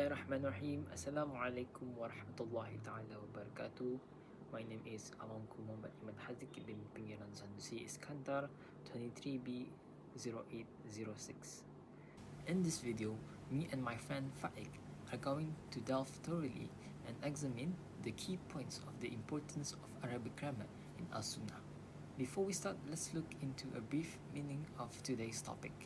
Bismillahirrahmanirrahim. Assalamualaikum warahmatullahi ta'ala wabarakatuh. My name is Alangku Muhammad Iman Hazik bin Pengiran Sanusi Iskandar 23B0806. In this video, me and my friend Faik are going to delve thoroughly and examine the key points of the importance of Arabic grammar in Al-Sunnah. Before we start, let's look into a brief meaning of today's topic.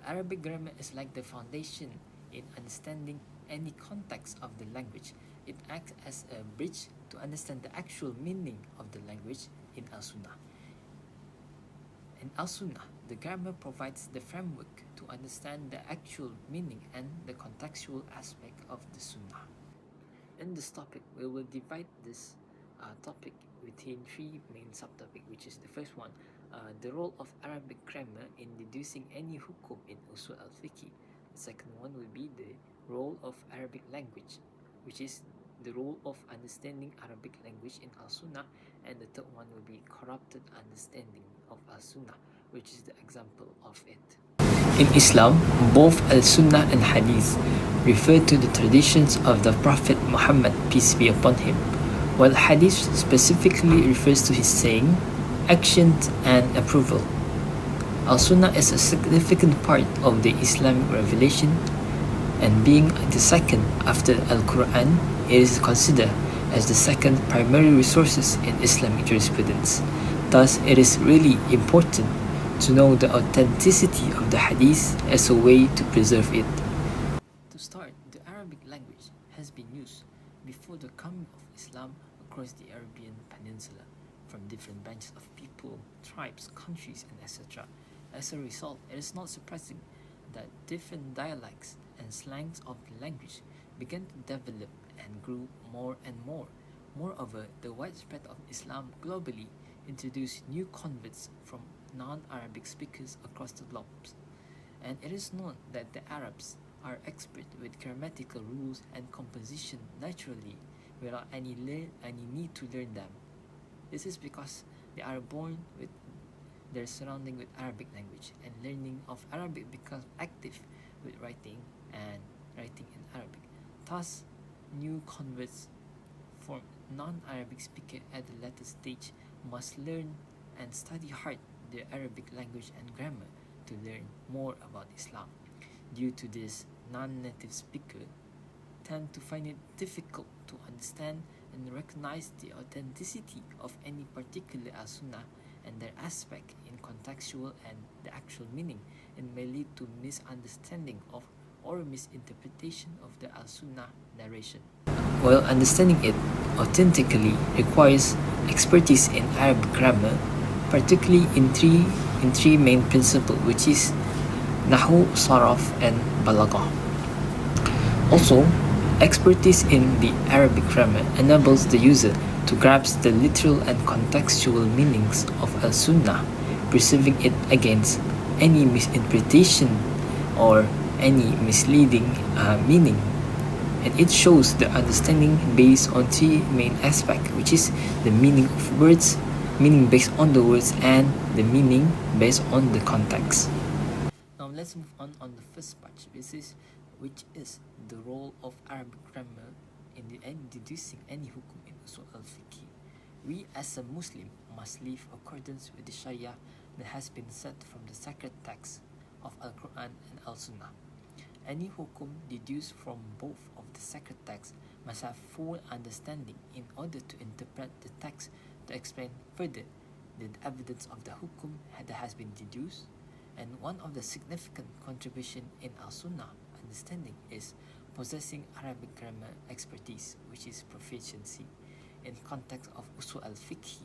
Arabic grammar is like the foundation in understanding any context of the language. It acts as a bridge to understand the actual meaning of the language in Al-Sunnah. In Al-Sunnah, the grammar provides the framework to understand the actual meaning and the contextual aspect of the Sunnah. In this topic, we will divide this topic within three main subtopics, which is the first one, the role of Arabic grammar in deducing any hukum in usul al-fiqh. The second one will be the role of Arabic language, which is the role of understanding Arabic language in Al-Sunnah, and the third one will be corrupted understanding of Al-Sunnah, which is the example of it. In Islam, both Al-Sunnah and Hadith refer to the traditions of the Prophet Muhammad, peace be upon him, while Hadith specifically refers to his saying, actions, and approval. Al-Sunnah is a significant part of the Islamic revelation, and being the second after Al-Quran, it is considered as the second primary resources in Islamic jurisprudence. Thus, it is really important to know the authenticity of the Hadith as a way to preserve it. To start, the Arabic language has been used before the coming of Islam across the Arabian Peninsula from different branches of people, tribes, countries, and etc. As a result, it is not surprising that different dialects and slangs of the language began to develop and grew more and more. Moreover, the widespread of Islam globally introduced new converts from non-Arabic speakers across the globe. And it is known that the Arabs are expert with grammatical rules and composition naturally without any need to learn them. This is because they are born with their surrounding with Arabic language, and learning of Arabic becomes active with writing and writing in Arabic. Thus, new converts from non-Arabic speaker at the latter stage must learn and study hard the Arabic language and grammar to learn more about Islam. Due to this, non-native speakers tend to find it difficult to understand and recognize the authenticity of any particular Al-Sunnah and their aspect in contextual and the actual meaning, and may lead to misunderstanding of or misinterpretation of the Al-Sunnah narration. While understanding it authentically requires expertise in Arabic grammar, particularly in three main principles, which is Nahu, Saraf, and Balaghah. Also, expertise in the Arabic grammar enables the user to grasp the literal and contextual meanings of Al-Sunnah, preserving it against any misinterpretation or any misleading meaning. And it shows the understanding based on three main aspects, which is the meaning of words, meaning based on the words, and the meaning based on the context. Now let's move on the first part, which is the role of Arabic grammar in deducing any hukum in usul al-fiqh. We as a Muslim must live accordance with the Sharia that has been set from the sacred text of Al-Quran and Al-Sunnah. Any hukum deduced from both of the sacred texts must have full understanding in order to interpret the text to explain further the evidence of the hukum that has been deduced. And one of the significant contributions in Al-Sunnah understanding is possessing Arabic grammar expertise, which is proficiency. In context of usul al-fiqh,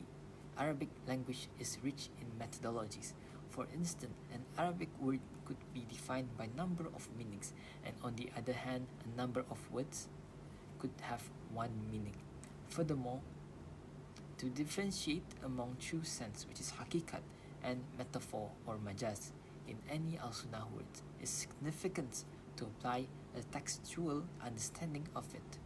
Arabic language is rich in methodologies. For instance, an Arabic word could be defined by number of meanings, and on the other hand, a number of words could have one meaning. Furthermore, to differentiate among true sense, which is hakikat, and metaphor or majaz in any Al-Sunnah word is significant to apply a textual understanding of it.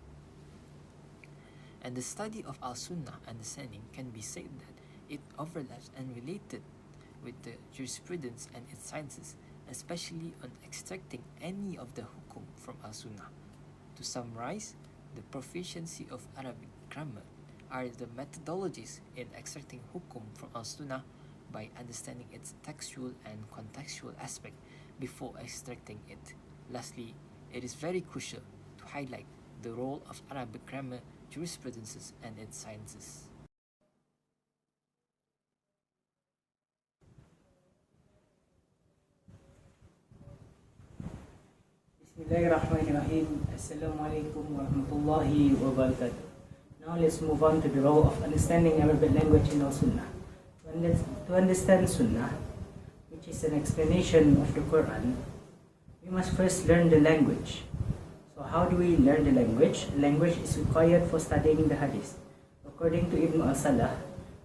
And the study of Al-Sunnah understanding can be said that it overlaps and related with the jurisprudence and its sciences, especially on extracting any of the hukum from Al-Sunnah. To summarize, the proficiency of Arabic grammar are the methodologies in extracting hukum from Al-Sunnah by understanding its textual and contextual aspect before extracting it. Lastly, it is very crucial to highlight the role of Arabic grammar, jurisprudences, and its sciences. Bismillahirrahmanirrahim. Assalamualaikum warahmatullahi wabarakatuh. Now let's move on to the role of understanding Arabic language in Al-Sunnah. To understand Sunnah, which is an explanation of the Quran, we must first learn the language. So how do we learn the language? Language is required for studying the Hadith. According to Ibn al-Salah,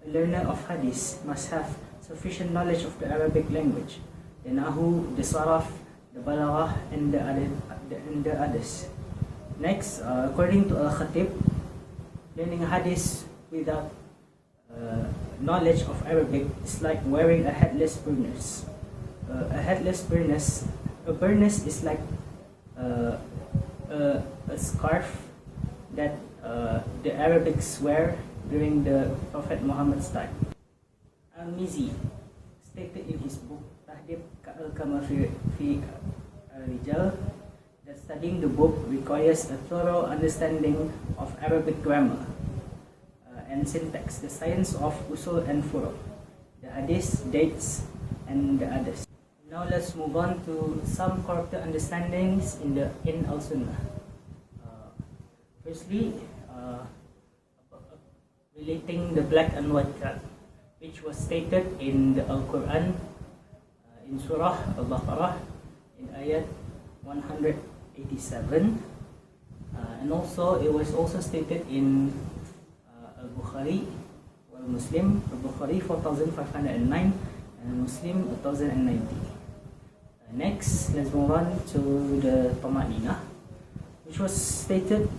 a learner of Hadith must have sufficient knowledge of the Arabic language, the Nahu, the Saraf, the Balaghah, and the others. Next, according to Al-Khatib, learning Hadith without knowledge of Arabic is like wearing a headless burnous. A burnous is like a scarf that the Arabics wear during the Prophet Muhammad's time. Al-Mizi stated in his book Tahdib Kamaru Rijal that studying the book requires a thorough understanding of Arabic grammar and syntax, the science of usul and furu, the hadith, dates, and the others. Now let's move on to some correct understandings in Al-Sunnah. Firstly, relating the black and white crack, which was stated in the Al-Quran in Surah Al-Baqarah in ayat 187, and also it was also stated in Al-Bukhari or Muslim, Al-Bukhari 4509 and Muslim 1090. Next, let's move on to the Tama'ina, which was stated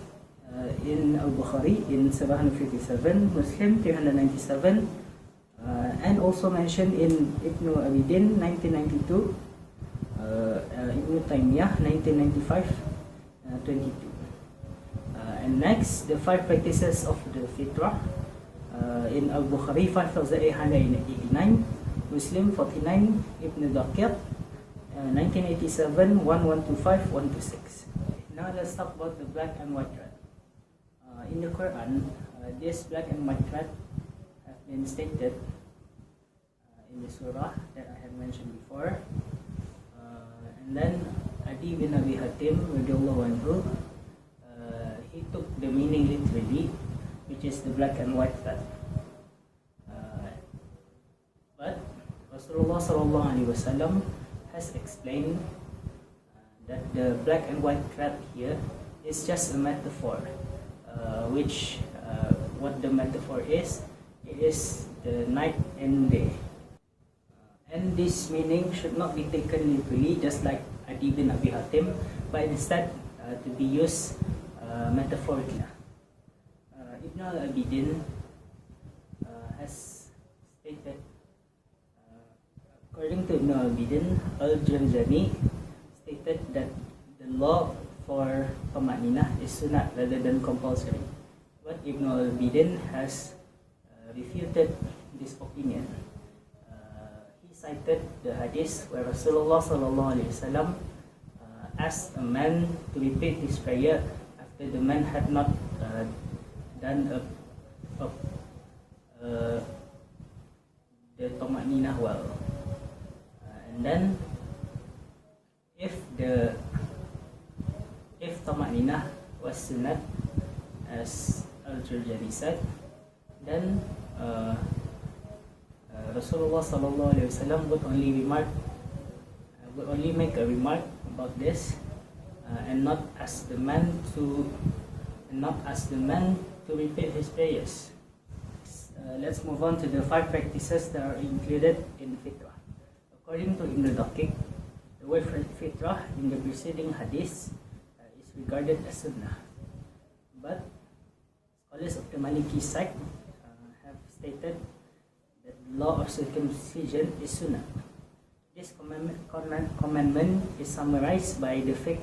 in Al-Bukhari in 757, Muslim 397, and also mentioned in Ibn Abidin 1992, Ibn Taymiyyah 1995, 22. And next, the 5 practices of the fitrah in Al-Bukhari 5889, Muslim 49, Ibn Daqiq 1987, 1125, 126. Now let's talk about the black and white thread. In the Quran, this black and white thread have been stated in the surah that I have mentioned before. And then Adi bin Abi Hatim radiallahu anhu, he took the meaning literally, which is the black and white thread. But Rasulullah sallallahu alaihi wasallam has explained that the black and white thread here is just a metaphor, which what the metaphor is, it is the night and day. And this meaning should not be taken literally, just like Adi bin Abi Hatim, but instead to be used metaphorically. Ibn al-Abidin has stated, according to Ibn al-Abidin, al-Jurjani stated that the law for Tama'inah is sunnah rather than compulsory. But Ibn al-Abidin has refuted this opinion. He cited the hadith where Rasulullah sallallahu alaihi wasallam asked a man to repeat his prayer after the man had not done the Tama'inah well. And then if Tama'inah was sunnat, as Al-Jurjani said, then Rasulullah sallallahu alaihi wasallam would only make a remark about this, and not ask the man to repeat his prayers. Let's move on to the 5 practices that are included in fitrah. According to Ibn Daqiq, the word fitrah in the preceding hadith is regarded as sunnah. But scholars of the Maliki sect have stated that the law of circumcision is sunnah. This commandment is summarized by the fiqh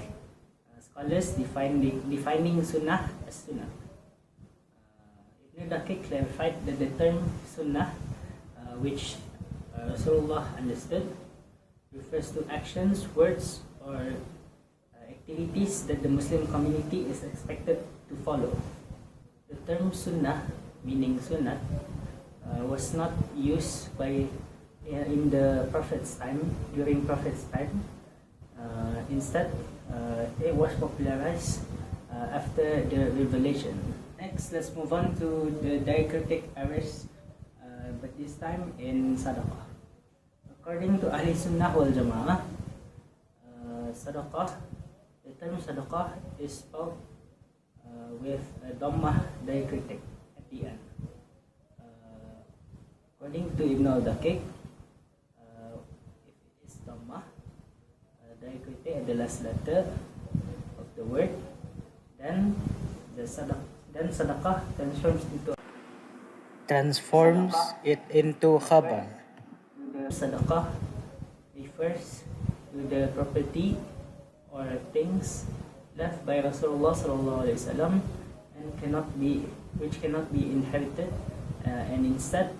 scholars defining Sunnah as Sunnah. Ibn Daqiq clarified that the term Sunnah, which Rasulullah understood, refers to actions, words, or activities that the Muslim community is expected to follow. The term Sunnah, meaning Sunnah, was not used in the Prophet's time, during Prophet's time. Instead, it was popularized after the revelation. Next, let's move on to the diacritic errors, but this time in Sadaqah. According to Ahli Sunnah wal Jama'ah, Sadaqah, the term Sadaqah is spelled with a Dhammah diacritic at the end. According to Ibn al-Daqiq, if it is Dhammah diacritic at the last letter of the word, then Sadaqah transforms it into khabar. Sadaqah refers to the property or things left by Rasulullah SAW and which cannot be inherited, and instead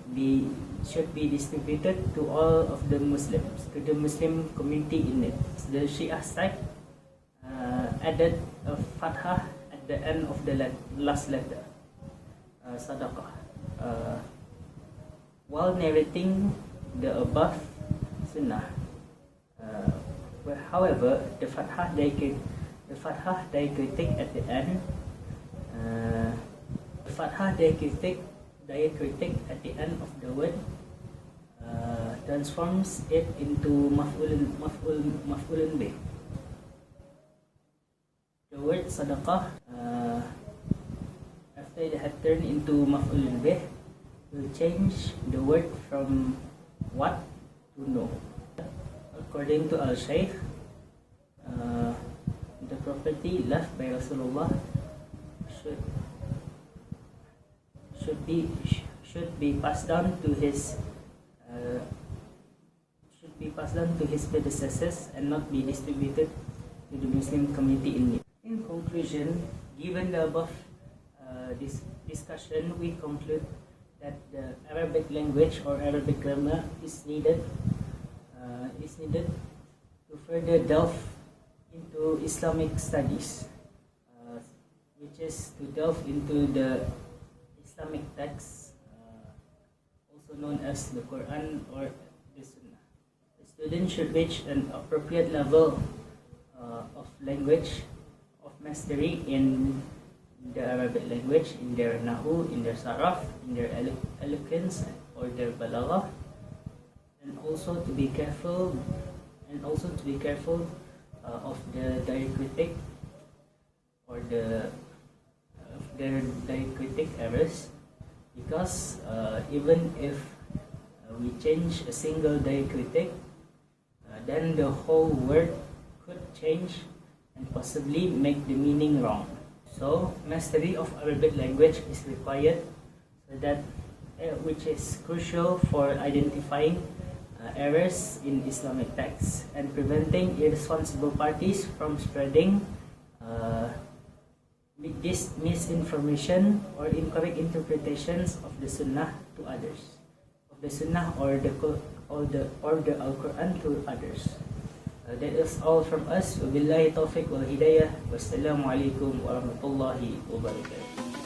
should be distributed to all of the Muslims, to the Muslim community in it. The Shia sect added a fathah at the end of the last letter, Sadaqah. While narrating the above Sunnah, however, the fathah diacritic at the end, of the word transforms it into maf'ulun bih. The word Sadaqah, after it had turned into maf'ulun bih, will change the word from what to know. According to Al-Shaykh, the property left by Rasulullah should be passed down to his predecessors and not be distributed to the Muslim community in need. In conclusion, given the above discussion, we conclude that the Arabic language or Arabic grammar is needed to further delve into Islamic studies, which is to delve into the Islamic texts, also known as the Quran or the Sunnah. The student should reach an appropriate level of language, of mastery in the Arabic language, in their nahu, in their saraf, in their eloquence or their balagha, and also to be careful of the diacritic or their diacritic errors, because even if we change a single diacritic, then the whole word could change and possibly make the meaning wrong. So mastery of Arabic language is required, so that which is crucial for identifying errors in Islamic texts and preventing irresponsible parties from spreading this misinformation or incorrect interpretations of the Sunnah to others, of the Sunnah or the Al-Quran to others. That is all from us. Wabillahi taufiq wal hidayah. Wassalamu alaikum warahmatullahi wabarakatuh.